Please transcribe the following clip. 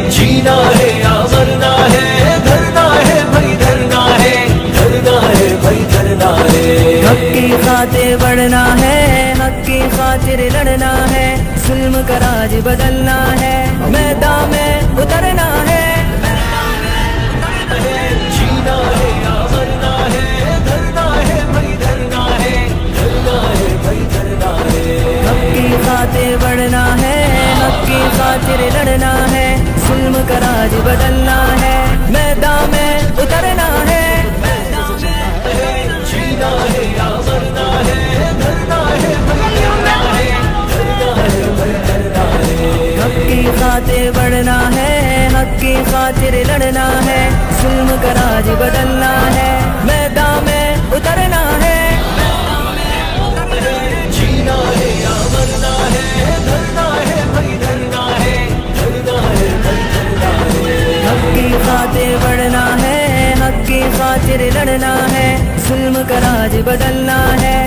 जीना है या मरना है, धरना है भाई धरना है, धरना है भाई धरना है। हक की खातिर बढ़ना है, हक की खातिर लड़ना है, जुल्म का राज बदलना है, मैदान में उतरना है। जीना है या मरना है, धरना है भाई धरना है, धरना है भाई धरना है। हक की खातिर बढ़ना है, हक की खातिर लड़ना है, जुल्म का राज बदलना है, मैदान में उतरना है। जीना है या मरना है, धरना है भाई धरना है, धरना है भाई धरना है। हक की खातिर बढ़ना है, हक की खातिर लड़ना है, जुल्म का राज बदलना है, मैदान में उतरना है। जीना है या मरना है, धरना है भाई धरना है, धरना है भाई धरना है। हक की खातिर बढ़ना है, हक की खातिर लड़ना है, जुल्म का राज बदलना है,